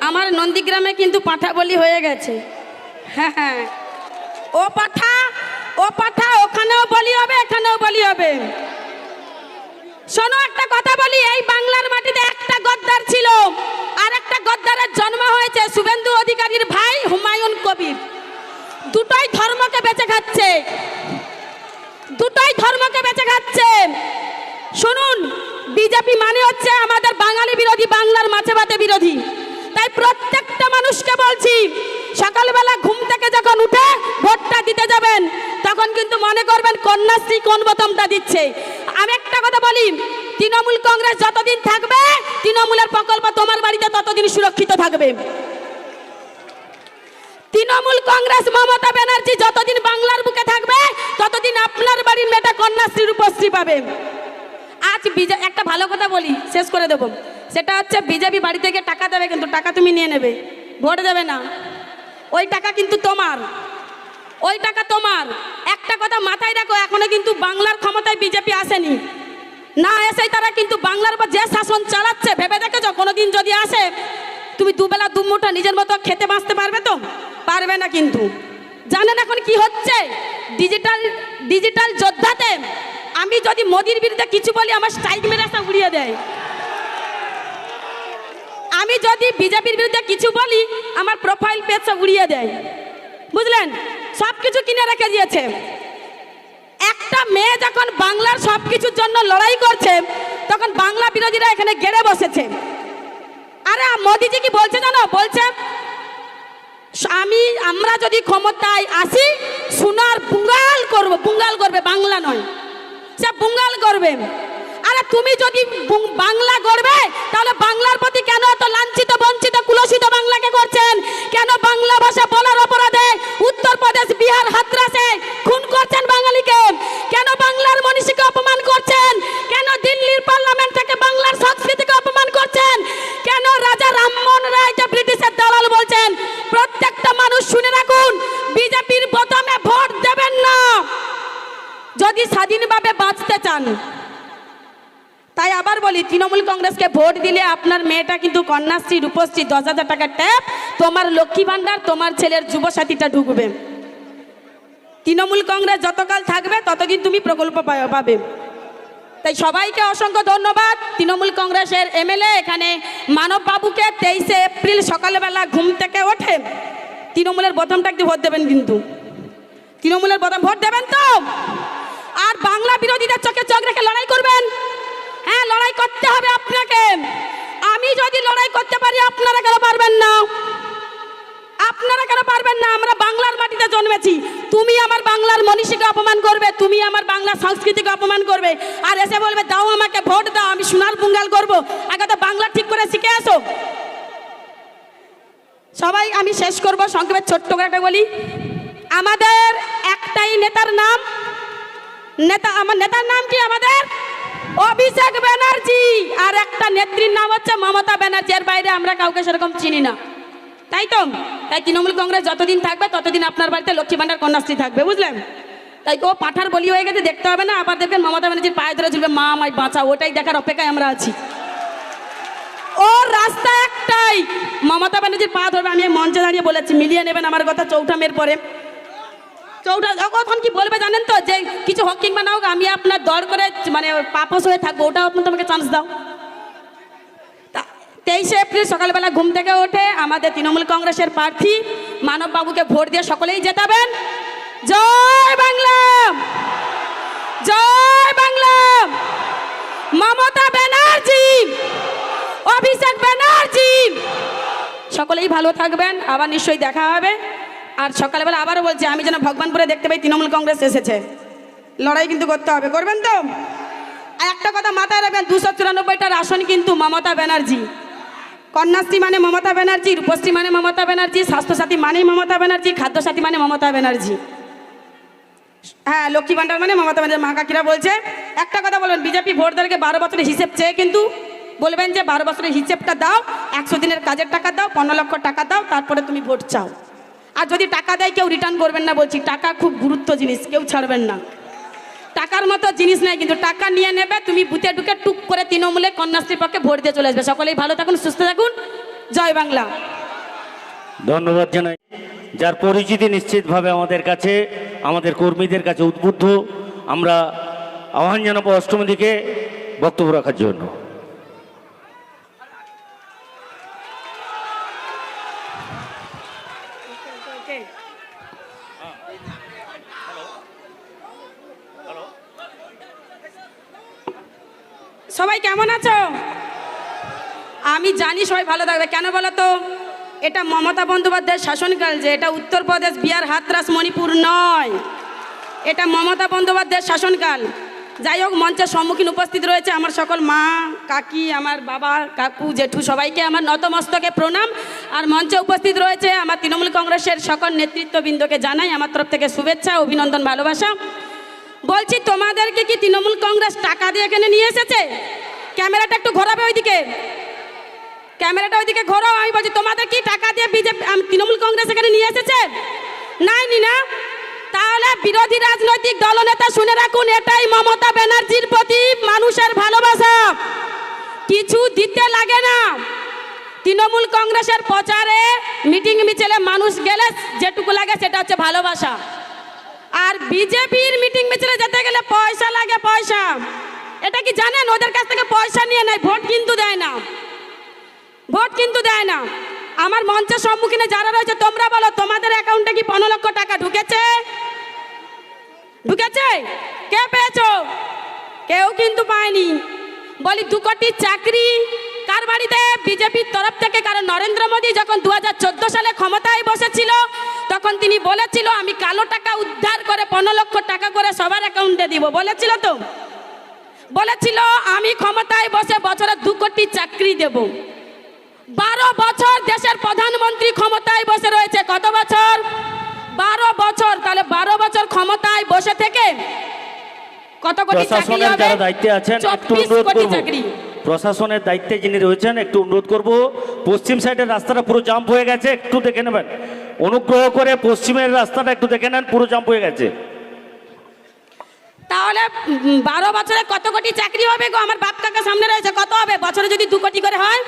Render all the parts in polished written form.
আমার নন্দীগ্রামে কিন্তু পাঁঠা বলি হয়ে গেছে। হ্যাঁ হ্যাঁ, ও পাঁঠা ওখানেও বলি হবে, এখানেও বলি হবে। শোনো একটা কথা বলি, এই বাংলার মাটিতে একটা গদ্দার ছিল, আর একটা গদ্দারের জন্ম হয়েছে শুভেন্দু অধিকারীর ভাই হুমায়ুন কবির। দুটোই ধর্মকে বেঁচে খাচ্ছে, দুটোই ধর্মকে বেঁচে খাচ্ছে। শুনুন, বিজেপি মানে হচ্ছে আমাদের বাঙালি বিরোধী, বাংলার মাছে ভাতে বিরোধী। তাই প্রত্যেকটা মানুষকে বলছি, সকালবেলা ঘুম থেকে যখন উঠে ভোটটা দিতে যাবেন, তখন কিন্তু মনে করবেন কন্যাশ্রী কোন বোতামটা দিচ্ছে। আমি একটা কথা বলি, তৃণমূল কংগ্রেস যতদিন থাকবে, তৃণমূলের প্রকল্প তোমার বাড়িতে ততদিন সুরক্ষিত থাকবে। তৃণমূল কংগ্রেস মমতা ব্যানার্জি যতদিন বাংলার বুকে থাকবে, ততদিন আপনার বাড়ির মেয়েটা কন্যাশ্রী রূপশ্রী পাবে। আজ একটা ভালো কথা বলি, শেষ করে দেবো। সেটা হচ্ছে বিজেপি বাড়ি থেকে টাকা দেবে, কিন্তু টাকা তুমি নিয়ে নেবে, ভোট দেবে না। ওই টাকা কিন্তু তোমার, ওই টাকা তোমার। একটা কথা মাথায় রাখো, এখনো কিন্তু বাংলার ক্ষমতায় বিজেপি আসেনি। না এসেই তারা কিন্তু বাংলার উপর যে শাসন চালাচ্ছে, ভেবে দেখেছো কোনোদিন যদি আসে, তুমি দুবেলা দুমুঠো নিজের মতো খেতে বাঁচতে পারবে? তো পারবে না। কিন্তু জানেন এখন কি হচ্ছে? ডিজিটাল যোদ্ধাতে আমি যদি মোদির বিরুদ্ধে কিছু বলি, আমার স্ট্রাইক মেরে সব উড়িয়ে দেয়। আমি যদি বিজেপির বিরুদ্ধে কিছু বলি, আমার প্রোফাইল পেজ সব উড়িয়ে দেয়। বুঝলেন? সব কিছু কিনে রেখে দিয়েছে। একটা মেয়ে যখন বাংলার সব কিছুর জন্য লড়াই করছে, তখন বাংলা বিরোধীরা এখানে গেড়ে বসেছে। আরে মোদিজি কি বলছে জানো? বলছে আমরা যদি ক্ষমতায় আসি, সোনার বুঙ্গাল করব। বুঙ্গাল করবে, বাংলা নয়, সে বুঙ্গাল করবে। আরে তুমি যদি বাংলা করবে, তাহলে বাংলার প্রতি কেন এত লাঞ্ছিত, বঞ্চিত, কুলসিত বাংলাকে করছেন? কেন বাংলা ভাষা বলার অপরাধে উত্তরপ্রদেশ, বিহার, হাতরাসে খুন করছেন বাঙালিকে? কেন বাংলার মনীষীকে অপমান করছেন? কেন দিল্লির পার্লামেন্ট থেকে বাংলার সংস্কৃতিকে অপমান করছেন? কেন রাজা রামমোহন রায় যে ব্রিটিশের দালাল বলছেন? প্রত্যেকটা মানুষ শুনে রাখুন, বিজেপির বোতামে ভোট দেবেন না যদি স্বাধীনভাবে বাঁচতে চান। তাই আবার বলি, তৃণমূল কংগ্রেসকে ভোট দিলে আপনার মেয়েটা কিন্তু কন্যাশ্রী, রূপশ্রী, 10,000 টাকা ট্যাপ, তোমার লক্ষ্মী ভান্ডার, তোমার ছেলের যুবসাথীটা ঢুকবে। তৃণমূল কংগ্রেস যতকাল থাকবে, ততদিন তুমি প্রকল্প পাবে। তাই সবাইকে অসংখ্য ধন্যবাদ। তৃণমূল কংগ্রেসের এমএলএ এখানে মানব বাবুকে 23 এপ্রিল সকালবেলা ঘুম থেকে ওঠে তৃণমূলের বোতামটা একটু ভোট দেবেন, কিন্তু তৃণমূলের বোতাম ভোট দেবেন তো। আর বাংলা বিরোধীদের চোখে চোখ রেখে লড়াই করবেন। হ্যাঁ, লড়াই করতে হবে আপনাকে। আমি যদি লড়াই করতে পারি, আপনারা কেন পারবেন না? আপনারা কেন পারবেন না? আমরা বাংলার মাটিতে জন্মেছি। তুমি আমার বাংলার মনীষীকে অপমান করবে, তুমি আমার বাংলার সংস্কৃতিকে অপমান করবে, আর এসে বলবে দাও আমাকে ভোট দাও, আমি সোনার বুঙ্গাল করব। আগে তো বাংলা ঠিক করে শিখে আসো। সবাই, আমি শেষ করব সংক্ষেপে ছোট্ট করে একটা বলি। আমাদের একটাই নেতার নাম, আমার নেতার নাম কি? আমাদের অভিষেক ব্যানার্জি। আর একটা নেত্রীর নাম হচ্ছে মমতা ব্যানার্জি। এর বাইরে আমরা কাউকে সেরকম চিনি না। তাই তো? তাই তৃণমূল কংগ্রেস যতদিন থাকবে, ততদিন আপনার বাড়িতে লক্ষ্মী ভান্ডার, কন্যাশ্রী থাকবে। বুঝলেন? তাই ও পাঠার বলি হয়ে গেছে, দেখতে হবে না। আবার দেখবেন মমতা ব্যানার্জির পায়ে ধরে ঝুলবে, মা আমায় বাঁচাও। ওটাই দেখার অপেক্ষায় আমরা আছি। ওর রাস্তা একটাই, মমতা ব্যানার্জির পা ধরবে। আমি মঞ্চে দাঁড়িয়ে বলেছি, মিলিয়ে নেবেন আমার কথা। চৌঠা মের পরে, চৌঠা তখন কি বলবে জানেন তো? যে কিছু হোক কিংবা না হোক, আমি আপনার দর করে মানে পাপস হয়ে থাকবো, ওটাও আপনি তোমাকে চান্স দাও। 23 এপ্রিল সকালবেলা ঘুম থেকে ওঠে আমাদের তৃণমূল কংগ্রেসের প্রার্থী মানব বাবুকে ভোট দিয়ে সকলেই জেতাবেন। জয় বাংলা, জয় বাংলা। মমতা ব্যানার্জি, অভিষেক ব্যানার্জি। সকলেই ভালো থাকবেন, আবার নিশ্চয়ই দেখা হবে। আর সকালবেলা আবারও বলছি, আমি যেন ভগবানপুরে দেখতে পাই তৃণমূল কংগ্রেস এসেছে। লড়াই কিন্তু করতে হবে, করবেন তো? আর একটা কথা মাথায় রাখবেন, 294টার আসন কিন্তু মমতা ব্যানার্জি। কন্যাশ্রী মানে মমতা ব্যানার্জি, রূপশ্রী মানে মমতা ব্যানার্জি, স্বাস্থ্যসাথী মানে মমতা ব্যানার্জি, খাদ্যসাথী মানে মমতা ব্যানার্জি। হ্যাঁ, লক্ষ্মী ভান্ডার মানে মমতা ব্যানার্জি। মা কাকিরা বলছে একটা কথা বলবেন, বিজেপি ভোটদারকে 12 বছরের হিসেব চেয়ে কিন্তু বলবেন যে 12 বছরের হিসেবটা দাও, 100 দিনের কাজের টাকা দাও, 15 লক্ষ টাকা দাও, তারপরে তুমি ভোট চাও। আর যদি টাকা দেয়, কেউ রিটার্ন করবেন না। বলছি, টাকা খুব গুরুত্ব জিনিস, কেউ ছাড়বেন না। টাকার মতো জিনিস নাই, কিন্তু টাকা নিয়ে নেবে, তুমি বুথে ঢুকে টুক করে তৃণমূলে কন্যাশ্রীর পক্ষে ভোট দিয়ে চলে আসবে। সকলেই ভালো থাকুন, সুস্থ থাকুন। জয় বাংলা। ধন্যবাদ জানাই, যার পরিচিতি নিশ্চিতভাবে আমাদের কাছে, আমাদের কর্মীদের কাছে উদ্বুদ্ধ। আমরা আহ্বান জানাবো অষ্টমীদিকে বক্তব্য রাখার জন্য। সবাই কেমন আছো? আমি জানি সবাই ভালো থাকবে। কেন বলো তো? এটা মমতা বন্দ্যোপাধ্যায়ের শাসনকাল, যে এটা উত্তরপ্রদেশ, বিহার, হাতরাস, মণিপুর নয়। এটা মমতা বন্দ্যোপাধ্যায়ের শাসনকাল। যাই হোক, মঞ্চের সম্মুখীন উপস্থিত রয়েছে আমার সকল মা, কাকি, আমার বাবা, কাকু, জেঠু, সবাইকে আমার নতমস্তকে প্রণাম। আর মঞ্চে উপস্থিত রয়েছে আমার তৃণমূল কংগ্রেসের সকল নেতৃত্ববৃন্দকে জানাই আমার তরফ থেকে শুভেচ্ছা, অভিনন্দন, ভালোবাসা। বলছি, তোমাদেরকে কি তৃণমূল কংগ্রেস টাকা দিয়ে এখানে নিয়ে এসেছে? ক্যামেরাটা একটু ঘোরাবে ওইদিকে, ক্যামেরাটা ওইদিকে ঘোরাও। আমি বলছি, তোমাদের কি টাকা দিয়ে বিজেপি তৃণমূল কংগ্রেস এখানে নিয়ে এসেছে? নাইনি না? তাহলে বিরোধী রাজনৈতিক দলনেতা শুনে রাখুন, এটাই মমতা ব্যানার্জির প্রতি মানুষের ভালোবাসা। কিছু দিতে লাগে না। তৃণমূল কংগ্রেসের প্রচারে, মিটিং মিছিলে মানুষ গেলে যেটুকু লাগে সেটা হচ্ছে ভালোবাসা। আর বিজেপির মিটিং মিছিলে যেতে গেলে পয়সা লাগে, পয়সা। এটা কি জানেন? ওদের কাছ থেকে পয়সা নিয়ে নেয়, ভোট কিন্তু দেয় না, ভোট কিন্তু দেয় না। আমার মঞ্চের সম্মুখীনে যারা রয়েছে, তোমরা বলো, তোমাদের অ্যাকাউন্টে কি 15 লক্ষ টাকা ঢুকেছে? ঢুকেছে? কে পেয়েছো? কেউ কিন্তু পায়নি। বলি, 2 কোটি চাকরি কার বাড়িতে? বিজেপির তরফ থেকে। কারণ নরেন্দ্র মোদী যখন 2014 সালে ক্ষমতায় বসেছিল, তখন তিনি বলেছিল আমি কালো টাকা উদ্ধার করে 15 লক্ষ টাকা করে সবার অ্যাকাউন্টে দিব। বলেছিল তো? বলেছিল আমি ক্ষমতায় বসে বছরে 2 কোটি চাকরি দেব। 12 বছর দেশের প্রধানমন্ত্রী ক্ষমতায় বসে রয়েছে। কত বছর? 12 বছর। তাহলে 12 বছর ক্ষমতায় বসে থেকে কত কোটি চাকরি প্রশাসনের হবে? যারা দায়িত্বে আছেন একটু 24 অনুরোধ কোটি করব, চাকরি। প্রশাসনের দায়িত্বে যিনি রয়েছেন একটু অনুরোধ করব, পশ্চিম সাইডের রাস্তাটা পুরো জাম্প হয়ে গেছে, একটু দেখে নেবেন। অনুগ্রহ করে পশ্চিমের রাস্তাটা একটু দেখে নেন, পুরো জাম্প হয়ে গেছে। তাহলে 12 বছরে কত কোটি চাকরি হবে গো? আমার বাপ কাকা সামনে রয়েছে, কত হবে বছরে যদি 2 কোটি করে হয়?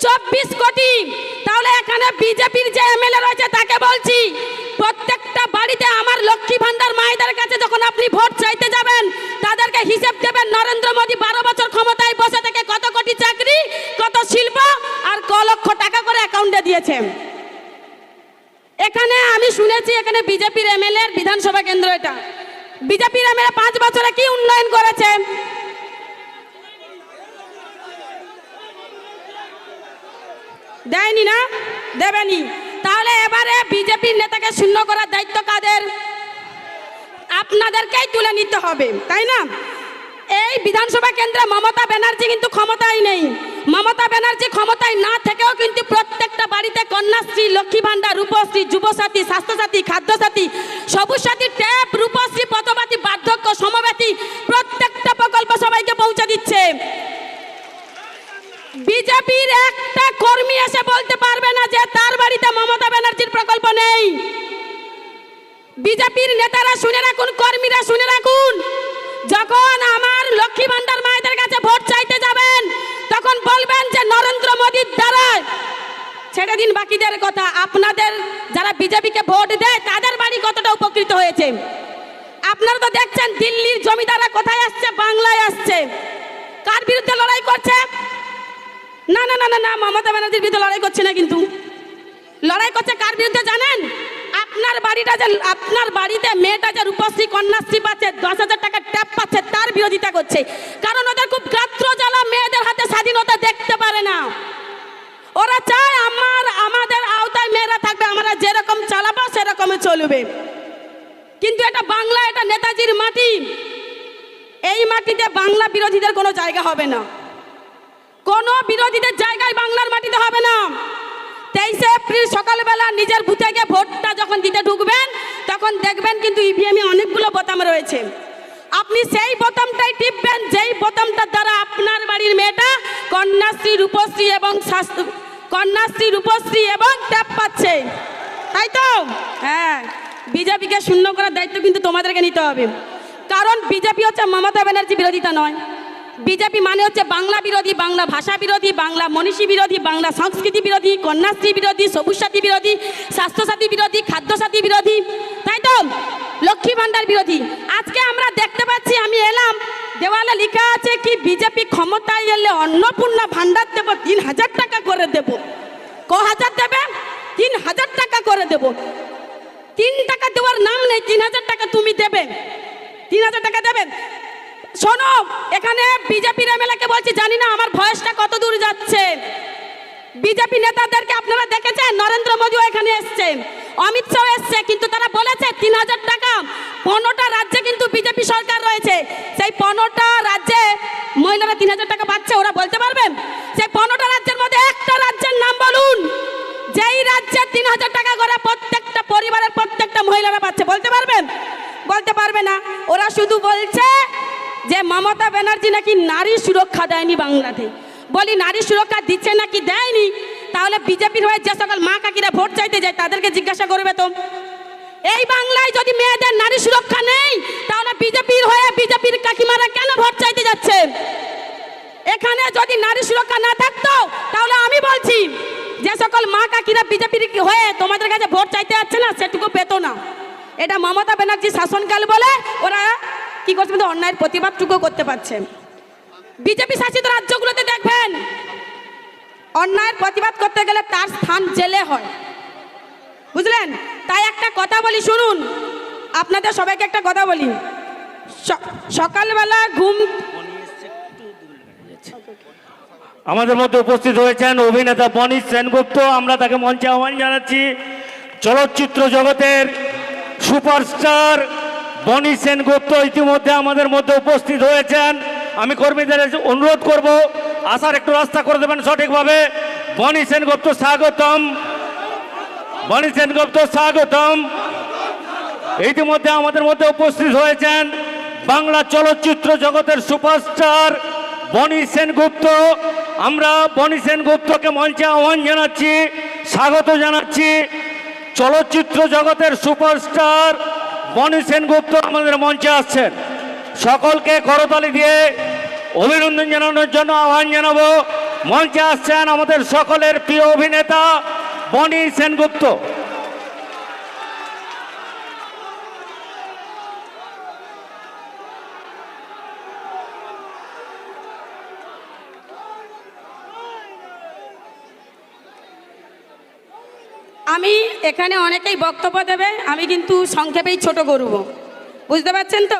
24 কোটি। তাহলে এখানে বিজেপির যে এমএলএ রয়েছে তাকে বলছি, প্রত্যেকটা বাড়িতে আমার লক্ষ্মী ভান্ডার মায়েদের কাছে যখন আপনি ভোট চাইতে যাবেন, তাদেরকে হিসেব দেবেন নরেন্দ্র মোদী 12 বছর ক্ষমতায় বসে থেকে কত কোটি চাকরি, কত শিল্প আর ক লক্ষ টাকা করে অ্যাকাউন্টে দিয়েছে। এখানে আমি শুনেছি, এখানে বিজেপির এমএলএ বিধানসভা কেন্দ্র, এটা বিজেপির এমএলএ 5 বছরে কি উন্নয়ন করেছে? দেয়নি না? দেবেনি। তাহলে এবারে বিজেপির নেতাকে শূন্য করার দায়িত্ব কাদের? আপনাদেরকেই তুলে নিতে হবে, তাই না? এই বিধানসভা কেন্দ্রে মমতা ব্যানার্জি কিন্তু ক্ষমতায় নেই। মমতা ব্যানার্জি ক্ষমতায় না থেকেও কিন্তু প্রত্যেকটা বাড়িতে কন্যাশ্রী, লক্ষ্মী ভান্ডার, রূপশ্রী, যুবসাথী, স্বাস্থ্যসাথী, খাদ্যসাথী, সবুজ সাথী, ট্যাব, রূপশ্রী, পথবাতী, বার্ধক্য, সমব্যাথী প্রত্যেকটা প্রকল্প সবাইকে পৌঁছে দিচ্ছে। বিজেপির একটা কর্মী এসে বলতে পারবে না যে তার বাড়িতে মমতা ব্যানার্জির প্রকল্প নেই। বিজেপির নেতারা শুনে রাখুন, কর্মীরা শুনে রাখুন, যখন আমার লক্ষ্মী ভান্ডার মায়েদের কাছে ভোট চাইতে যাবেন, তখন বলবেন যে নরেন্দ্র মোদীর দ্বারা। ছেড়ে দিন বাকিদের কথা, আপনাদের যারা বিজেপিকে ভোট দেয় তাদের বাড়ি কতটা উপকৃত হয়েছে আপনারা তো দেখছেন। দিল্লির জমিদাররা কোথায় আসছে? বাংলায় আসছে। কার বিরুদ্ধে লড়াই করছে? না না না না না, মমতা ব্যানার্জির বিরুদ্ধে লড়াই করছে না, কিন্তু লড়াই করছে কার বিরুদ্ধে জানেন? আপনার বাড়িটা যে, আপনার বাড়িতে মেয়েটা যে রূপশ্রী, কন্যাশ্রী পাচ্ছে, 10,000 টাকা ট্যাপ পাচ্ছে, তার বিরোধিতা করছে। কারণ ওদের খুব গাত্র জ্বালা, মেয়েদের হাতে স্বাধীনতা দেখতে পারে না। ওরা চায় আমাদের আওতায় মেয়েরা থাকবে, আমরা যেরকম চালাবো সেরকমই চলবে। কিন্তু এটা বাংলা, এটা নেতাজির মাটি। এই মাটিতে বাংলা বিরোধীদের কোনো জায়গা হবে না, কোনো বিরোধীদের জায়গায় বাংলার মাটিতে হবে না। 23 এপ্রিল সকালবেলা নিজের বুথে গিয়ে ভোটটা যখন দিতে ঢুকবেন, তখন দেখবেন কিন্তু ইভিএমে অনেকগুলো বোতাম রয়েছে। আপনি সেই বোতামটাই টিপবেন, যেই বোতামটার দ্বারা আপনার বাড়ির মেয়েটা কন্যাশ্রী, রূপশ্রী এবং কন্যাশ্রী, রূপশ্রী এবং ট্যাপ পাচ্ছে, তাই তো? হ্যাঁ, বিজেপিকে শূন্য করার দায়িত্ব কিন্তু তোমাদেরকে নিতে হবে। কারণ বিজেপি হচ্ছে মমতা ব্যানার্জি বিরোধিতা নয়, বিজেপি মানে হচ্ছে বাংলা বিরোধী, বাংলা ভাষা বিরোধী, বাংলা মনীষী বিরোধী, বাংলা সংস্কৃতি বিরোধী, কন্যাশ্রী বিরোধী, সবুজ সাথী বিরোধী, স্বাস্থ্যসাথী বিরোধী, খাদ্যসাথী বিরোধী, তাই তো, লক্ষ্মী ভাণ্ডার বিরোধী। আজকে আমরা দেখতে পাচ্ছি, আমি এলাম, দেওয়ালে লেখা আছে কি বিজেপি ক্ষমতায় এলে অন্নপূর্ণা ভাণ্ডার দেব, 3,000 টাকা করে দেব। হাজার দেবে? 3,000 টাকা করে দেব। 3 টাকা দেওয়ার নাম নেই, 3,000 টাকা তুমি দেবে, 3,000 টাকা দেবেন। শোনো, এখানে বিজেপির এমএলএকে বলছি, জানি না আমার ভয়েসটা কত দূর যাচ্ছে। বিজেপি নেতাদেরকে আপনারা দেখেছেন, নরেন্দ্র মোদীও এখানে এসছে, অমিত শাহ এসছে, কিন্তু তারা বলেছে 3,000 টাকা। 15টা রাজ্যে কিন্তু বিজেপি সরকার রয়েছে, সেই 15টা রাজ্যে মহিলারা 3,000 টাকা পাচ্ছে, ওরা বলতে পারবেন? সেই 15টা রাজ্যের মধ্যে একটা রাজ্যের নাম বলুন যেই রাজ্যে 3,000 টাকা করে প্রত্যেকটা পরিবারের প্রত্যেকটা মহিলারা পাচ্ছে, বলতে পারবেন? বলতে পারবে না। ওরা শুধু বলছে যে মমতা ব্যানার্জি নাকি নারী সুরক্ষা দেয়নি বাংলাতে। বলি নারী সুরক্ষা দিচ্ছে নাকি দেয়নি, তাহলে বিজেপির হয়ে যে সকল মা কাকিরা ভোট চাইতে যায় তাদেরকে জিজ্ঞাসা করবে তো। এই বাংলায় যদি মেয়েদের নারী সুরক্ষা নেই, তাহলে বিজেপির হয়ে বিজেপির কাকিমারা কেন ভোট চাইতে যাচ্ছে? এখানে যদি নারী সুরক্ষা না থাকতো, তাহলে আমি বলছি যে সকল মা কাকিরা বিজেপির হয়ে তোমাদের কাছে ভোট চাইতে যাচ্ছে না, সেটুকু পেতো না। এটা মমতা ব্যানার্জি শাসনকাল বলে ওরা কি করছে, অন্যায়ের প্রতিবাদটুকু করতে পারছে। বিজেপি শাসিত রাজ্যগুলোতে দেখবেন, অন্যায়ের প্রতিবাদ করতে গেলে তার স্থান জেলে হয়, বুঝলেন? তাই একটা কথা বলি, শুনুন, আপনাদের সবাইকে একটা কথা বলি। সকালবেলা ঘুম, আমাদের মধ্যে উপস্থিত হয়েছেন অভিনেতা বনি সেনগুপ্ত, আমরা তাকে মঞ্চে আহ্বান জানাচ্ছি। চলচ্চিত্র জগতের সুপারস্টার বনি সেনগুপ্ত ইতিমধ্যে আমাদের মধ্যে উপস্থিত হয়েছেন। আমি কর্মীদের অনুরোধ করব আসার একটু রাস্তা করে দেবেন সঠিকভাবে। বনি সেনগুপ্ত স্বাগতম, বনি সেনগুপ্ত স্বাগতম। ইতিমধ্যে আমাদের মধ্যে উপস্থিত হয়েছেন বাংলা চলচ্চিত্র জগতের সুপারস্টার বনি সেনগুপ্ত। আমরা বনি সেনগুপ্তকে মঞ্চে আহ্বান জানাচ্ছি, স্বাগত জানাচ্ছি। চলচ্চিত্র জগতের সুপারস্টার বনি সেনগুপ্ত আমাদের মঞ্চে আসছেন। সকলকে করতালি দিয়ে অভিনন্দন জানানোর জন্য আহ্বান জানাবো। মঞ্চে আসছেন আমাদের সকলের প্রিয় অভিনেতা বনি সেনগুপ্ত। আমি এখানে অনেকেই বক্তব্য দেবে, আমি কিন্তু সংক্ষেপেই ছোট করব, বুঝতে পারছেন তো?